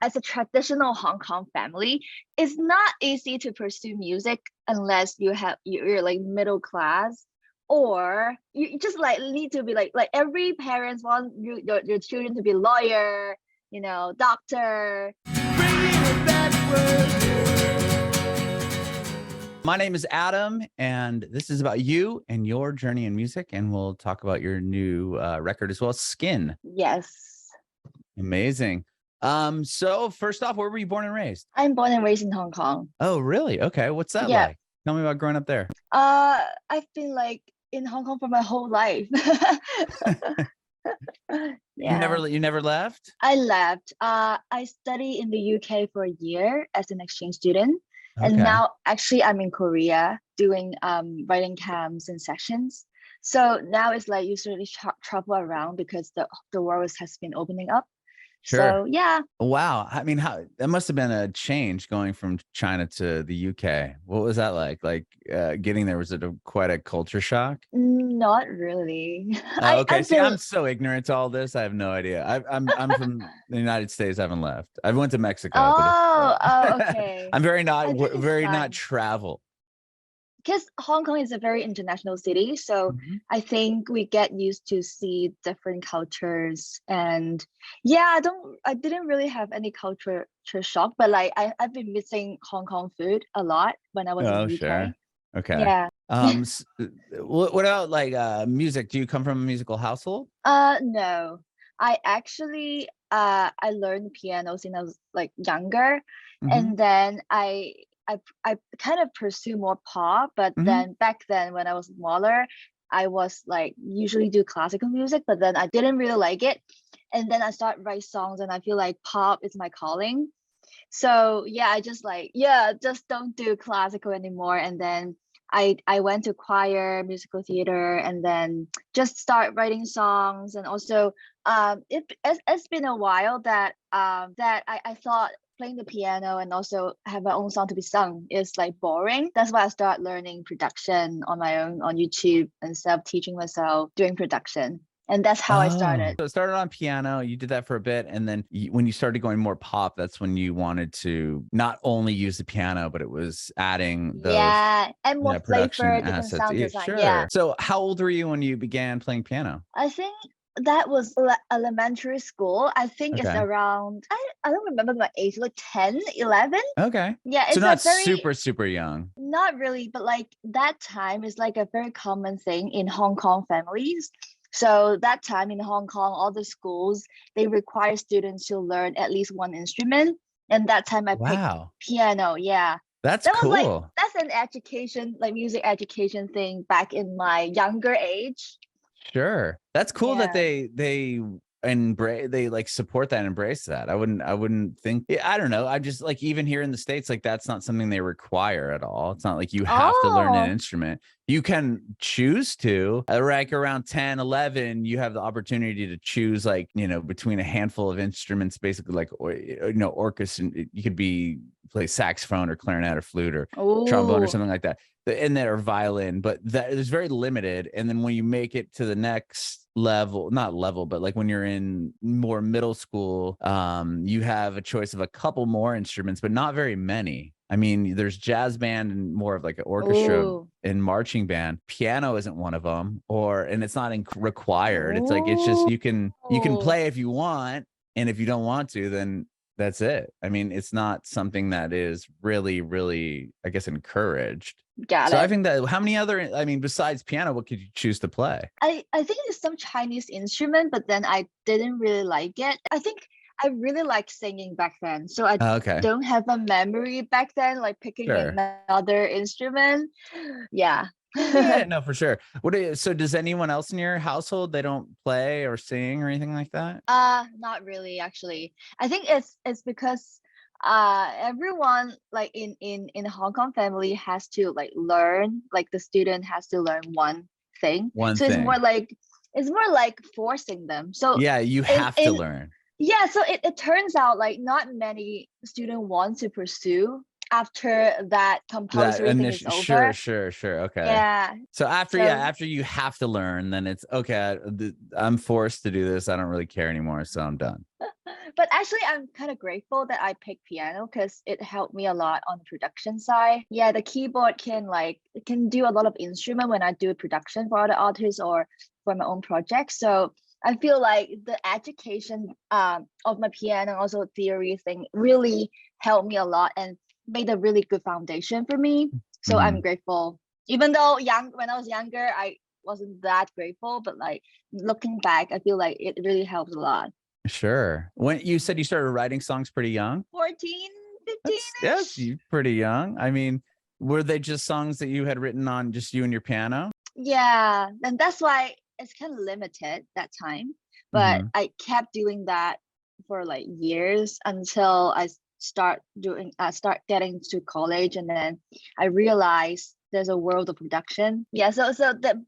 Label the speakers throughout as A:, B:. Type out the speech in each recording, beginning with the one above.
A: as a traditional Hong Kong family, it's not easy to pursue music unless you're like middle class, or you just like need to be like every parents want your children to be lawyer, doctor.
B: My name is Adam, and this is about you and your journey in music, and we'll talk about your new record as well, Skin.
A: Yes.
B: Amazing. So first off, where were you born and raised?
A: I'm born and raised in Hong Kong.
B: Oh, really? Okay. What's that like? Tell me about growing up there.
A: I've been like in Hong Kong for my whole life. Yeah.
B: You never left?
A: I left. I studied in the UK for a year as an exchange student.
B: Okay.
A: And now actually I'm in Korea doing writing camps and sessions. So now it's like you sort of travel around because the world has been opening up.
B: Sure.
A: So yeah.
B: Wow. I mean, that must have been a change going from China to the UK. What was that like? Like getting there, was it quite a culture shock?
A: Not really.
B: Oh, okay. See, I'm so ignorant to all this. I have no idea. I'm from the United States. I haven't left. I went to Mexico.
A: Okay.
B: I'm very not travel.
A: Because Hong Kong is a very international city, so I think we get used to see different cultures, and yeah, I didn't really have any culture shock, but like I've been missing Hong Kong food a lot when I was in the UK.
B: Sure. Okay.
A: Yeah.
B: What about like music? Do you come from a musical household?
A: No. I actually I learned piano since I was like younger, and then I kind of pursue more pop, but then back then when I was smaller, I was like usually do classical music, but then I didn't really like it. And then I started write songs and I feel like pop is my calling. So yeah, I just just don't do classical anymore. And then I went to choir, musical theater, and then just start writing songs. And also it's been a while that I thought playing the piano and also have my own song to be sung is like boring. That's why I started learning production on my own on YouTube instead of teaching myself doing production. And that's how I started.
B: So it started on piano, you did that for a bit, and then when you started going more pop, that's when you wanted to not only use the piano, but it was adding those
A: and more
B: production
A: flavor, different sound design.
B: Sure.
A: Yeah.
B: So how old were you when you began playing piano?
A: I think that was elementary school. I think it's around, I don't remember my age, like 10, 11.
B: Okay.
A: Yeah. It's
B: so not super young.
A: Not really, but like that time is like a very common thing in Hong Kong families. So that time in Hong Kong, all the schools, they require students to learn at least one instrument. And that time I picked piano. Yeah.
B: That's cool.
A: That's an education, like music education thing back in my younger age.
B: Sure. That's cool that they embrace, they like support that and embrace that. I wouldn't think, I don't know. I just like, even here in the States, like that's not something they require at all. It's not like you have to learn an instrument. You can choose to, like around 10, 11, you have the opportunity to choose like, between a handful of instruments, basically like, orchestra. You could play saxophone or clarinet or flute or trombone or something like that. And there are violin, but that is very limited. And then when you make it to the next level, not level, but like when you're in more middle school, you have a choice of a couple more instruments, but not very many. I mean, there's jazz band and more of like an orchestra and marching band. Piano isn't one of them, and it's not required. It's like, it's just, you can play if you want. And if you don't want to, then that's it. I mean, it's not something that is really, really, I guess, encouraged.
A: Got it.
B: So I think that how many other, besides piano, what could you choose to play?
A: I think it's some Chinese instrument, but then I didn't really like it. I think I really liked singing back then. So I don't have a memory back then, like picking another instrument. Yeah.
B: Yeah, no, for sure. So does anyone else in your household, they don't play or sing or anything like that?
A: Not really, actually. I think it's because everyone like in Hong Kong family has to like learn, like the student has to learn one thing. It's more like forcing them. So
B: yeah, you have to learn.
A: Yeah, so it turns out like not many students want to pursue after that compulsory thing is over.
B: Sure. Okay.
A: Yeah.
B: So after you have to learn, then it's okay. I'm forced to do this. I don't really care anymore, so I'm done.
A: But actually, I'm kind of grateful that I picked piano because it helped me a lot on the production side. Yeah, the keyboard can do a lot of instrument when I do production for other artists or for my own projects. So I feel like the education of my piano, also theory thing, really helped me a lot and made a really good foundation for me. So I'm grateful. Even though when I was younger, I wasn't that grateful, but like looking back, I feel like it really helped a lot.
B: Sure. When you said you started writing songs pretty young?
A: 14, 15.
B: Yes, you pretty young. I mean, were they just songs that you had written on just you and your piano?
A: Yeah, and that's why it's kind of limited that time. But I kept doing that for like years until I start getting to college, and then I realized there's a world of production. Yeah, so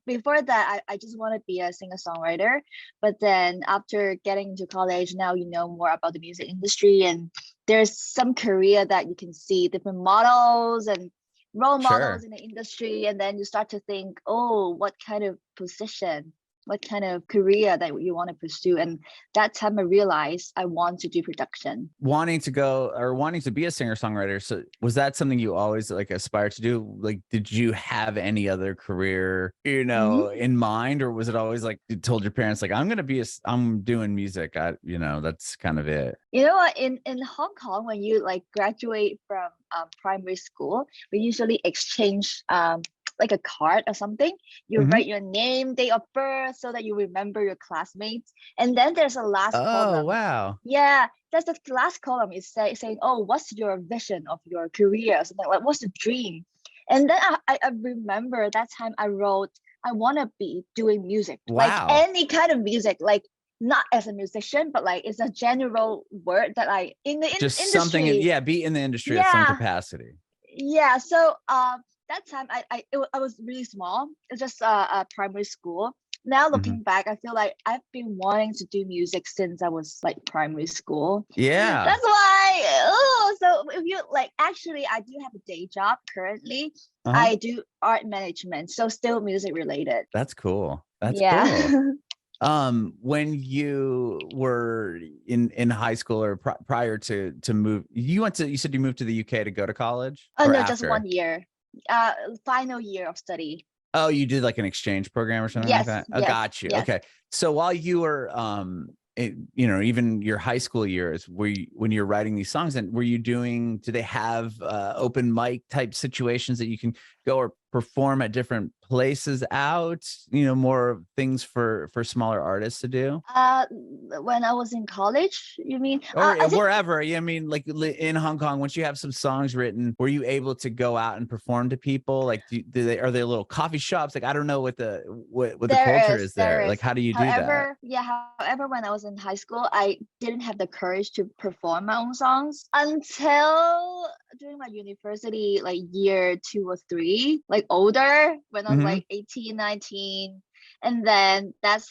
A: before that, I just want to be a singer-songwriter. But then after getting to college, now you know more about the music industry, and there's some career that you can see different models and role models in the industry, and then you start to think, oh, what kind of position, what kind of career that you want to pursue. And that time I realized I want to do production.
B: Wanting to be a singer-songwriter, so was that something you always like aspired to do? Like, did you have any other career, in mind, or was it always like you told your parents like I'm doing music, that's kind of it?
A: You know what, in Hong Kong, when you like graduate from primary school, we usually exchange like a card or something. You write your name, date of birth, so that you remember your classmates. And then there's a last column.
B: Oh, wow.
A: Yeah, that's the last column is saying, oh, what's your vision of your career? Something like, what's the dream? And then I remember that time I wrote, I want to be doing music.
B: Wow.
A: Like any kind of music, like not as a musician, but like it's a general word that I in the
B: just
A: industry.
B: Something, be in the industry at some capacity.
A: Yeah, so that time I was really small. It's just a primary school. Now looking back, I feel like I've been wanting to do music since I was like primary school.
B: Yeah.
A: That's why. So if you like, actually, I do have a day job currently. I do art management, so still music related.
B: That's cool. That's
A: cool.
B: When you were in high school or prior to move, you said you moved to the UK to go to college?
A: Oh no, just 1 year. Final year of study.
B: Oh, you did like an exchange program or something like that? Oh, got you. Yes. Okay. So while you were even your high school years, when you're writing these songs, and did they have open mic type situations that you can go or perform at different places out, more things for smaller artists to do?
A: When I was in college, you mean?
B: Or wherever. I mean, like in Hong Kong, once you have some songs written, were you able to go out and perform to people? Like, are there little coffee shops? Like, I don't know what the culture is there. Like, how do you do that?
A: Yeah. However, when I was in high school, I didn't have the courage to perform my own songs until during my university, like year 2 or 3, like older, when I was like 18, 19. And then that's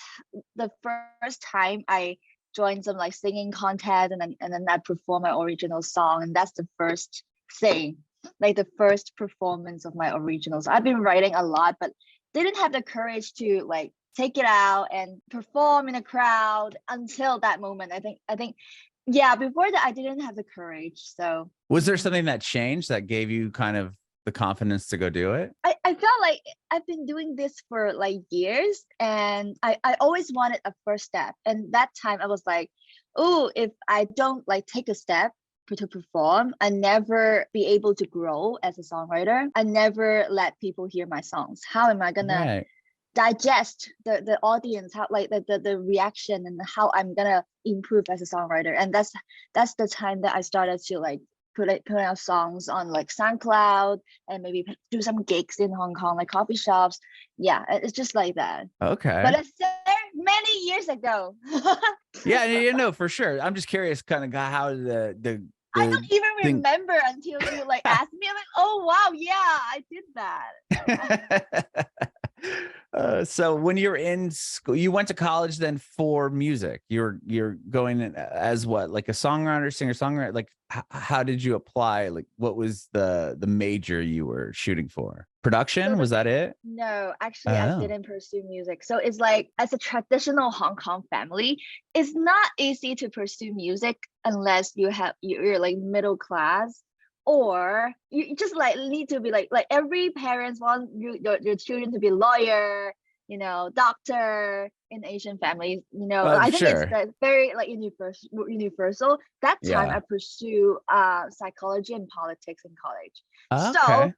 A: the first time I joined some like singing contest, and then I perform my original song. And that's the first thing, like the first performance of my originals. I've been writing a lot, but didn't have the courage to like take it out and perform in a crowd until that moment. I think yeah, before that I didn't have the courage. So
B: was there something that changed that gave you kind of the confidence to go do it?
A: I felt like I've been doing this for like years, and I always wanted a first step. And that time I was like, oh, if I don't like take a step to perform, I never be able to grow as a songwriter. I never let people hear my songs. How am I gonna digest the audience, how like the reaction, and how I'm gonna improve as a songwriter? And that's the time that I started to like put out songs on like SoundCloud, and maybe do some gigs in Hong Kong, like coffee shops. Yeah, it's just like that.
B: Okay.
A: But it's many years ago.
B: Yeah, for sure. I'm just curious kind of how the
A: I don't even remember until you like asked me. I'm like, oh wow, yeah, I did that.
B: So when you're in school, you went to college then for music. You're going in as what, like a songwriter, singer-songwriter? Like how did you apply? Like what was the major you were shooting for?
A: So
B: Production, was that it?
A: no, actually, I
B: Oh,
A: didn't pursue music. So it's like, as a traditional Hong Kong family, it's not easy to pursue music unless you're like middle class, or you just like need to be like every parents want your children to be lawyer, doctor in Asian families.
B: oh,
A: I think it's
B: sure.
A: that very like universal. That time
B: Yeah.
A: I pursue psychology and politics in college. So
B: Okay.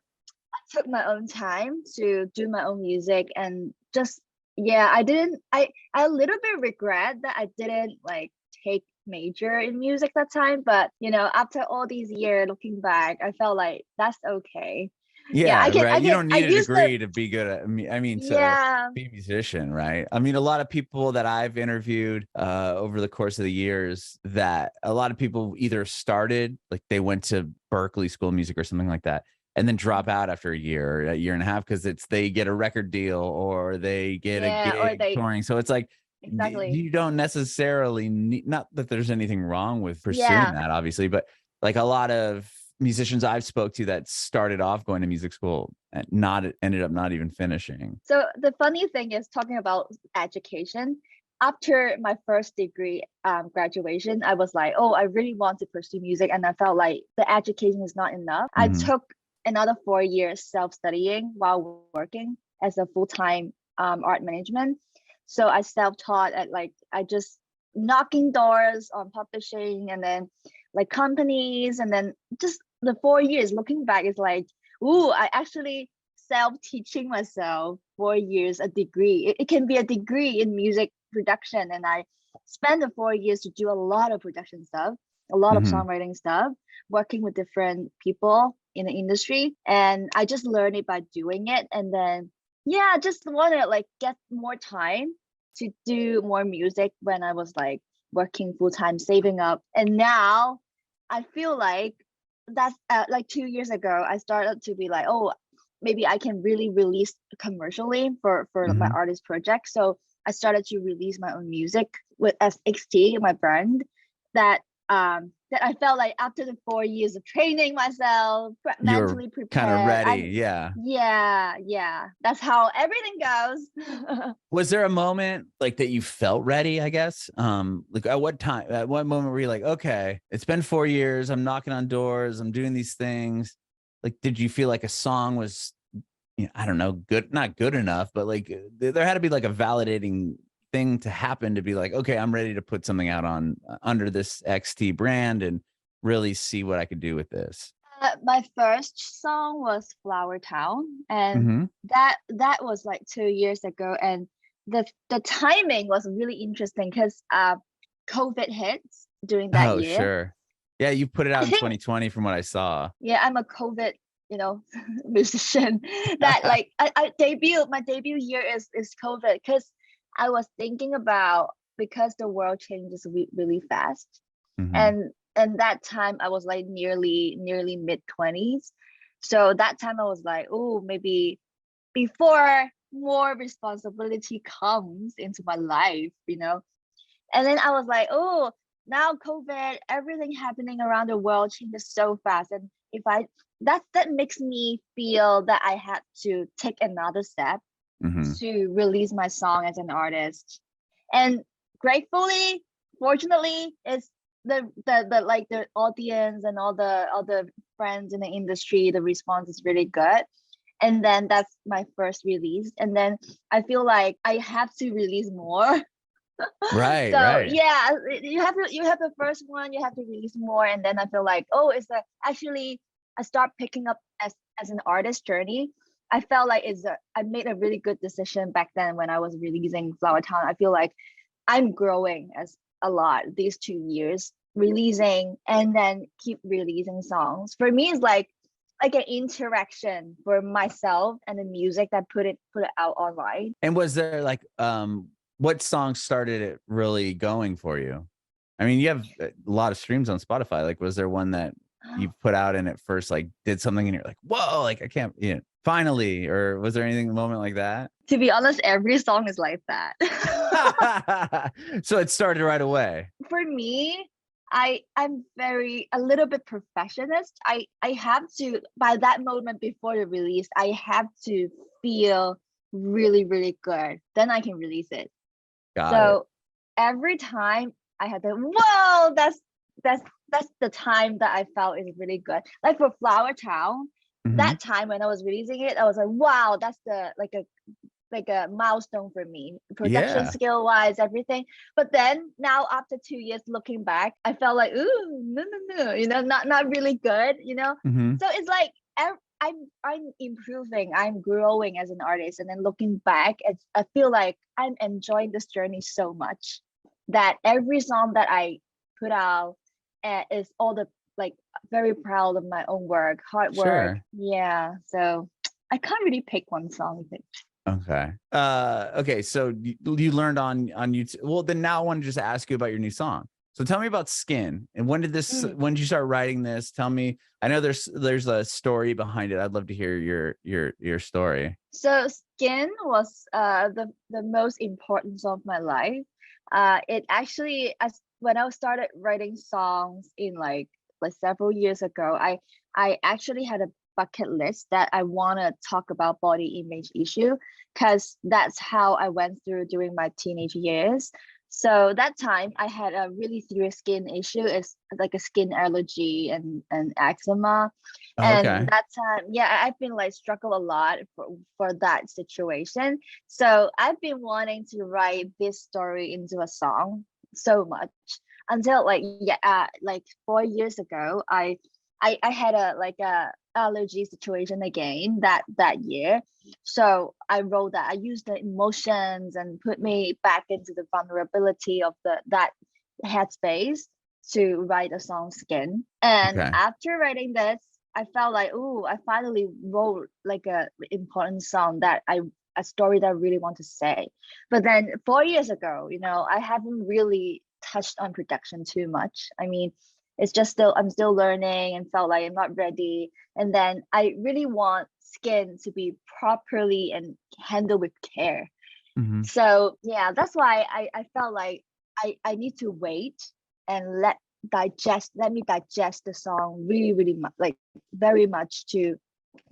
A: took my own time to do my own music, and just, yeah, I a little bit regret that I didn't like take major in music that time, but after all these years looking back, I felt like that's okay. Yeah,
B: Yeah, right. You don't
A: I
B: need a
A: used to.
B: degree to be good at, I mean, to
A: Yeah,
B: be a musician, right? I mean, a lot of people that I've interviewed over the course of the years, that a lot of people either started, like they went to Berkeley School of Music or something like that, and then drop out after a year and a half, because they get a record deal or they get a
A: yeah, or
B: gig
A: they,
B: touring. So it's like,
A: exactly.
B: you don't necessarily need, not that there's anything wrong with pursuing
A: Yeah.
B: that, obviously, but like a lot of musicians I've spoke to that started off going to music school and ended up not even finishing.
A: So the funny thing is, talking about education, after my first degree graduation, I was like, oh, I really want to pursue music, and I felt like the education is not enough. I
B: Hmm.
A: took another 4 years self-studying while working as a full-time art management. So I self-taught at, like, I just knocking doors on publishing, and then like companies, and then just the 4 years looking back is like, ooh, I actually self-teaching myself 4 years a degree. It can be a degree in music production, and I spent the 4 years to do a lot of production stuff, a lot of
B: Hmm.
A: songwriting stuff, working with different people in the industry, and I just learned it by doing it. And then, yeah, I just want to like get more time to do more music when I was like working full-time, saving up. And now I feel like that's like 2 years ago I started to be like, oh, maybe I can really release commercially for my
B: Hmm.
A: artist project. So I started to release my own music with as XT, my brand, that that I felt like after the 4 years of training myself,
B: You were
A: mentally
B: kind of
A: prepared.
B: ready. Yeah.
A: Yeah, that's how everything goes.
B: Was there a moment like that you felt ready, I guess? Like at what time, at what moment were you like, okay, it's been 4 years, I'm knocking on doors, I'm doing these things. Like, did you feel like a song was, I don't know, good, not good enough, but like there had to be like a validating thing to happen to be like, okay, I'm ready to put something out on under this XT brand and really see what I could do with this.
A: My first song was Flower Town, and
B: Hmm.
A: that was like 2 years ago, and the timing was really interesting because COVID hits during that
B: Oh,
A: year.
B: sure. Yeah, you put it out
A: I
B: in
A: think,
B: 2020 from what I saw.
A: yeah, I'm a COVID, musician. That like my debut year is COVID, because I was thinking about, because the world changes really fast,
B: Hmm.
A: and that time I was like nearly mid-20s. So that time I was like, oh, maybe before more responsibility comes into my life. And then I was like, oh, now COVID, everything happening around the world changes so fast. And if I that makes me feel that I had to take another step
B: Hmm.
A: to release my song as an artist. And gratefully, fortunately, it's the like the audience and all the friends in the industry, the response is really good. And then that's my first release. And then I feel like I have to release more.
B: Right,
A: So
B: right.
A: yeah, you have the first one, you have to release more, and then I feel like, oh, actually I start picking up as an artist journey. I felt like I made a really good decision back then when I was releasing Flower Town. I feel like I'm growing as a lot these 2 years, releasing and then keep releasing songs. For me, it's like an interaction for myself and the music that put it out online.
B: And was there like what song started it really going for you? I mean, you have a lot of streams on Spotify. Like, was there one that you put out and at first like did something and you're like, whoa, like I can't, finally, or was there anything moment like that?
A: To be honest, every song is like that.
B: So it started right away.
A: For me, I'm a little bit perfectionist. I have to, by that moment before the release, I have to feel really, really good. Then I can release it.
B: Got it.
A: So every time I had the whoa, that's the time that I felt is really good. Like for Flower Town, that time when I was releasing it, I was like, wow, that's the like a milestone for me, production
B: Yeah.
A: skill wise, everything. But then now after 2 years looking back, I felt like, ooh, no, not really good, So it's like I'm improving, I'm growing as an artist, and then looking back, I feel like I'm enjoying this journey so much that every song that I put out is all the like very proud of my own work, hard work.
B: Sure.
A: Yeah, so I can't really pick one song. I think.
B: Okay. Okay. So you learned on YouTube. Well, then now I want to just ask you about your new song. So tell me about Skin, and when did you start writing this? Tell me. I know there's a story behind it. I'd love to hear your story.
A: So Skin was the most important song of my life. It actually, as when I started writing songs in like several years ago, I actually had a bucket list that I want to talk about body image issue, because that's how I went through during my teenage years. So that time I had a really serious skin issue. It's like a skin allergy and eczema.
B: Okay.
A: And that time, yeah, I've been like struggle a lot for that situation. So I've been wanting to write this story into a song so much until like 4 years ago, I had a allergy situation again that year. So I wrote that. I used the emotions and put me back into the vulnerability of that headspace to write a song Skin. And
B: Okay.
A: after writing this, I felt like, oh, I finally wrote like a important song a story that I really want to say. But then 4 years ago, I haven't really touched on production too much. I mean, it's just I'm still learning and felt like I'm not ready. And then I really want Skin to be properly and handled with care. So yeah, that's why I felt like I need to wait and let me digest the song really, really much, like very much to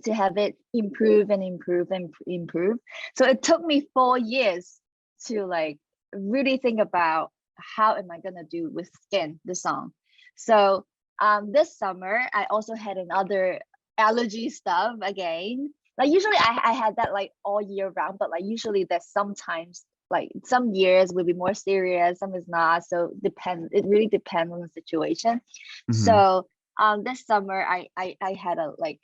A: have it improve and improve and improve. So it took me 4 years to like really think about how am I gonna do with Skin, the song. So this summer I also had another allergy stuff again. Like usually I had that like all year round, but like usually there's sometimes like some years will be more serious, some is not. So it really depends on the situation. So this summer I had a like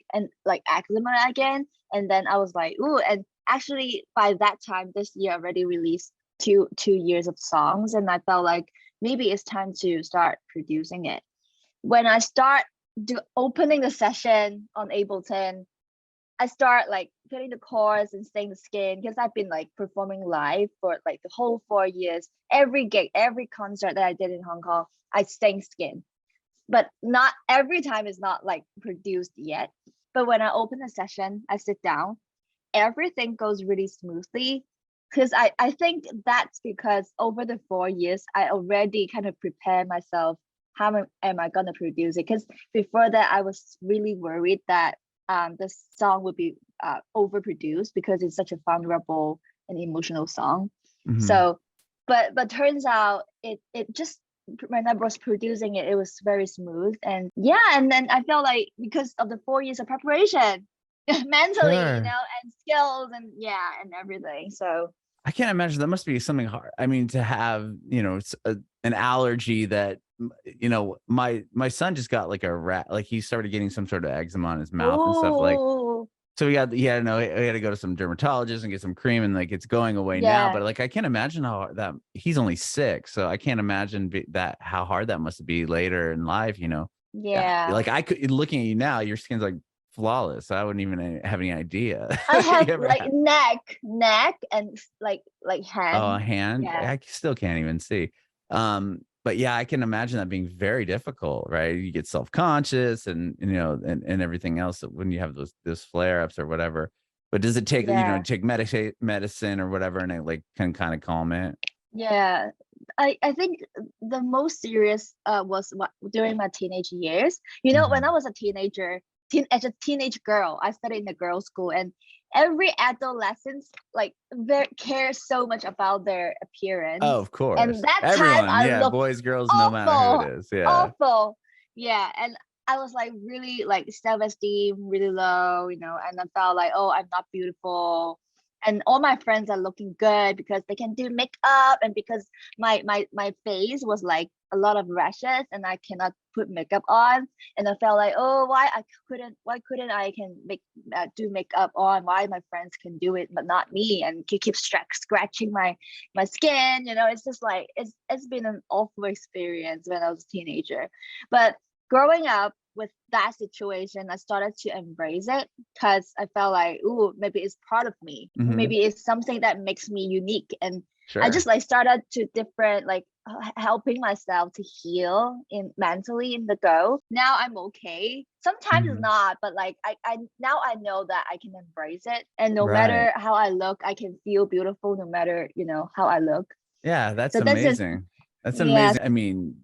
A: eczema again, and then I was like, ooh, and actually by that time this year I already released two years of songs, and I felt like maybe it's time to start producing it. When I start opening the session on Ableton, I start like getting the chords and sing the Skin, because I've been like performing live for like the whole 4 years. Every gig, every concert that I did in Hong Kong, I sang Skin. But not every time is not like produced yet. But when I open a session, I sit down, everything goes really smoothly. Because I think that's because over the 4 years, I already kind of prepared myself. How am I gonna produce it? Because before that, I was really worried that the song would be overproduced, because it's such a vulnerable and emotional song. So, but turns out it just, when I was producing it, it was very smooth. And yeah, and then I felt like because of the 4 years of preparation, mentally, and skills and yeah, and everything. So
B: I can't imagine that must be something hard. I mean, to have, an allergy that, my son just got like a rat, like he started getting some sort of eczema on his mouth and stuff like.
A: oh
B: So he had to go to some dermatologist and get some cream, and like it's going away now.
A: yeah,
B: But like I can't imagine how that he's only 6, so I can't imagine that how hard that must be later in life. Yeah,
A: yeah.
B: like I could, looking at you now, your skin's like flawless. I wouldn't even have any idea.
A: I have
B: You ever
A: like
B: had-
A: neck and like
B: oh, a
A: hand.
B: hand?
A: Yeah.
B: I still can't even see. But yeah, I can imagine that being very difficult, right? You get self-conscious and and everything else when you have those flare-ups or whatever. But does it take,
A: Yeah.
B: take medicine or whatever, and it like can kind of calm it?
A: Yeah, I think the most serious was during my teenage years. When I was a teenager, as a teenage girl, I studied in a girls' school, and every adolescent like cares so much about their appearance.
B: Oh, of course.
A: And that time
B: Everyone,
A: I
B: yeah,
A: looked
B: boys, girls, no matter who
A: awful,
B: it is. Yeah.
A: awful. Yeah, and I was like really like self-esteem really low, and I felt like, oh, I'm not beautiful. And all my friends are looking good because they can do makeup, and because my face was like a lot of rashes and I cannot put makeup on. And I felt like, oh, why couldn't I can do makeup on? Why my friends can do it but not me? And keep scratching my skin. It's just like it's been an awful experience when I was a teenager. But growing up with that situation, I started to embrace it because I felt like, ooh, maybe it's part of me. Maybe it's something that makes me unique. And I just like started to different like helping myself to heal mentally in the go. Now I'm okay. Sometimes it's not, but like I now I know that I can embrace it. And no matter how I look, I can feel beautiful no matter, how I look.
B: Yeah, that's
A: So this is
B: amazing. That's
A: yeah.
B: amazing. I mean,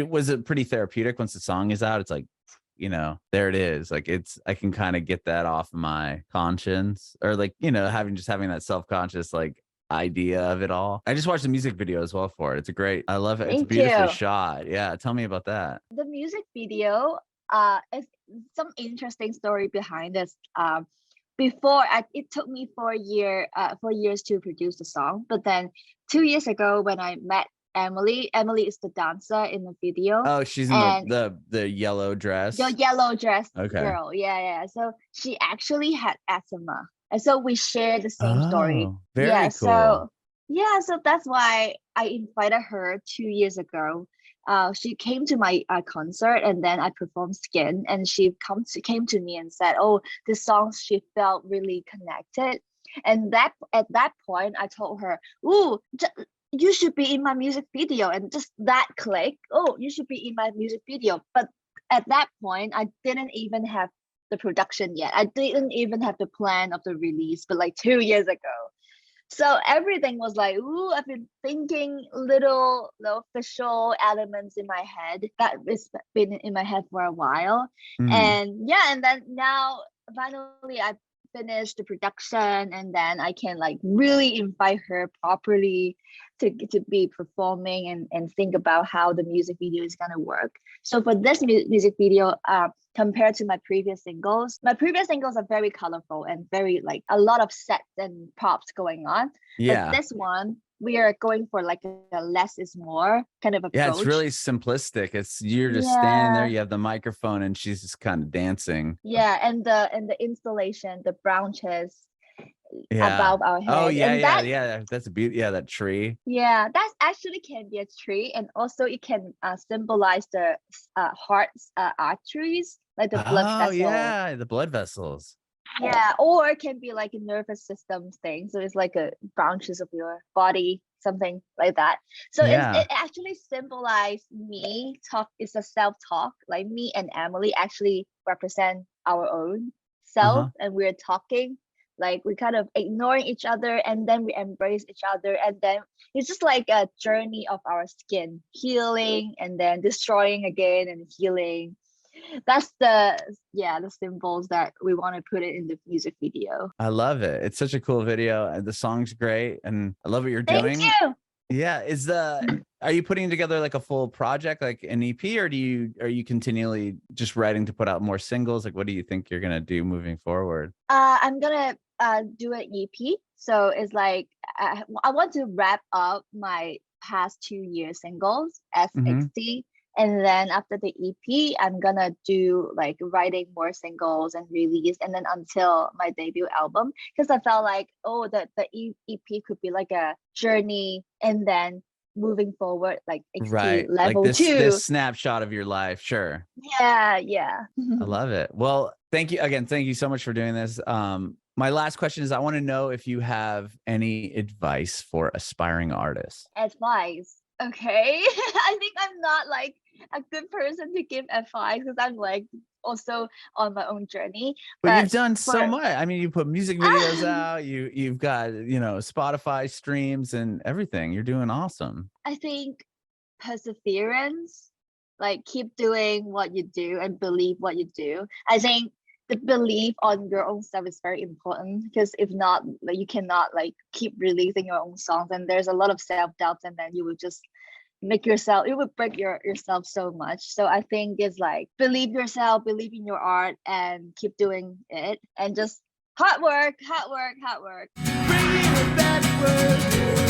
B: was it pretty therapeutic once the song is out? It's like, there it is. Like I can kind of get that off my conscience, or like, having that self-conscious like idea of it all. I just watched the music video as well for it. I love it. It's
A: Thank
B: beautifully
A: you.
B: shot. Yeah. Tell me about that.
A: The music video is some interesting story behind this. It took me 4 years to produce the song, but then 2 years ago when I met Emily is the dancer in the video.
B: Oh, she's in
A: and
B: the yellow dress.
A: the yellow dress
B: Okay.
A: girl. Yeah. So she actually had eczema, and so we share the same story.
B: Very cool.
A: So that's why I invited her 2 years ago. She came to my concert, and then I performed Skin, and she came to me and said, oh, the songs she felt really connected. And at that point I told her, ooh, you should be in my music video. And just that click, oh, you should be in my music video. But at that point I didn't even have the production yet. I didn't even have the plan of the release, but like 2 years ago. So everything was like, ooh, I've been thinking little visual elements in my head that has been in my head for a while. And then now finally I finished the production, and then I can like really invite her properly to be performing and think about how the music video is gonna work. So for this music video, compared to my previous singles are very colorful and very like a lot of sets and props going on.
B: Yeah.
A: But this one, we are going for like a less is more kind of approach.
B: Yeah, it's really simplistic. You're just standing there, you have the microphone, and she's just kind of dancing.
A: Yeah, and the installation, the branches above our head.
B: Oh yeah,
A: and
B: yeah. That's a beauty. Yeah, that tree.
A: Yeah, that actually can be a tree, and also it can symbolize the heart's arteries, like the blood vessels.
B: Oh yeah, the blood vessels.
A: Yeah, or it can be like a nervous system thing. So it's like a branches of your body, something like that. So it actually symbolizes me talk. It's a self-talk. Like me and Emily actually represent our own self, and we're talking. Like we kind of ignoring each other, and then we embrace each other, and then it's just like a journey of our skin healing, and then destroying again and healing. That's the symbols that we want to put it in the music video.
B: I love it. It's such a cool video, and the song's great, and I love what you're doing.
A: Thank you.
B: Yeah, are you putting together like a full project, like an EP, or are you continually just writing to put out more singles? Like, what do you think you're gonna do moving forward?
A: I'm gonna do an EP. So it's like I want to wrap up my past 2 year singles as XTIE. And then after the EP, I'm gonna do like writing more singles and release, and then until my debut album, because I felt like, oh, the EP could be like a journey, and then moving forward, like XTIE level
B: like
A: 2.
B: This snapshot of your life. Sure.
A: Yeah.
B: I love it. Well, thank you again. Thank you so much for doing this. My last question is, I want to know if you have any advice for aspiring artists.
A: Advice. Okay. I think I'm not like a good person to give advice because I'm like also on my own journey.
B: But
A: But
B: you've done so
A: for
B: much. I mean, you put music videos out, you've got, Spotify streams and everything. You're doing awesome.
A: I think perseverance, like keep doing what you do and believe what you do. I think the belief on your own stuff is very important because if not, like you cannot like keep releasing your own songs, and there's a lot of self-doubt, and then you will just it would break yourself so much. So I think it's like believe yourself, believe in your art, and keep doing it, and just hard work.
C: Bringing it backward.